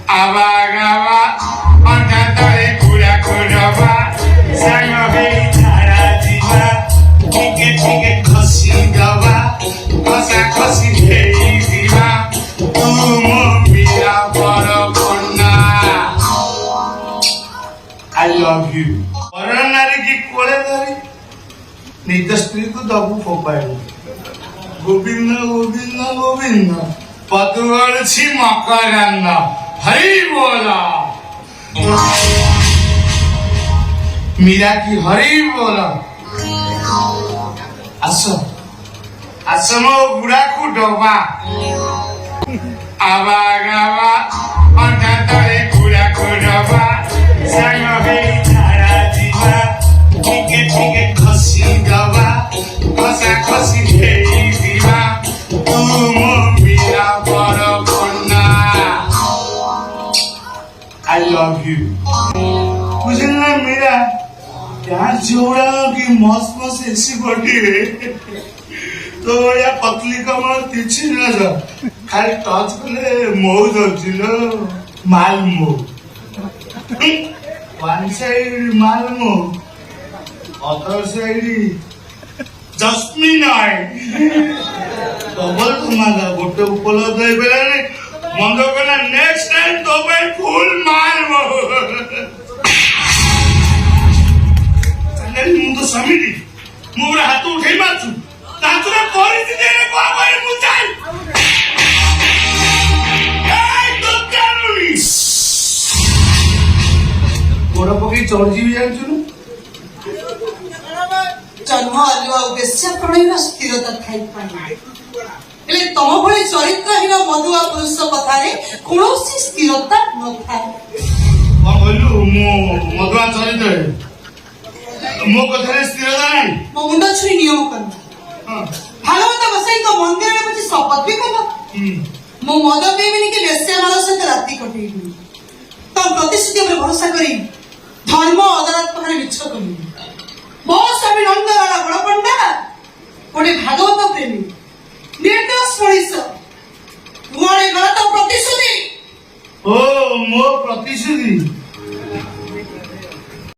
Abagaba, Antatare Kura Kuraba, Sanyohe Taradiva, Ticket Kosi Gava, Kosa Kosi Diva, Tumo Mira Borokona. I love you. Coronary ki kole dari, nita stri ko dabu fopai. Govinda, Govinda, Govinda, Patugar chi Makaranda, Hari bola. Mira ki Hari bola. Asamo budak ku doba. Abagaba, Antatare Kura Kuraba, Sanyohe Taradiva, Ticket Kosi Gava, Kosa Kosi Diva, Tumo Mira Borokona. I love you. मुझे ना मेरा यार जोड़ा की मस्त मस्त sexy body है तो या पतली कमर तिरछी ना जा खाली टच कले मौज होची लो माल मो वन साइड माल मो अदर साइड जस्मिन आए डबल तुम्हारा गोटे उपलब्ध है बेलाने मंदो कना नेक्स्ट टाइम तो भाई फुल माल मो चंदन मुंडो समिति मुरा हाथ उठे माचू तातुरा परिस्थिति रे को आबाई मुचाल ए तो कानुनी गोड़ा पकी चढ़जी भी जानछु जन्म अलुआ उद्देश्य प्रणयन स्थिरता थाई पानी हेले तम भली चरित्रहीन मधुआ पुरुष कथारे कौनसी स्थिरता न थाए कौन बोलू मो मधुआ चरित्र मो कथारे स्थिरता नहीं मो मुंड छुई नियम कर भागवत बसाई को मंदिर में कुछ शपथ भी कर मो मद पीबिनी के वेश्या माल सहित रात्रि कटेइबी तो प्रतिश्रुति पर भरोसा करी धर्म अदालत पाखरे मिछ करी मो स्वामी नंदवाला बड़पंडा गोटे भागवत प्रेमी निर्दोष मनीष तुम्हारे गलत प्रतिश्रुति ओ मो प्रतिश्रुति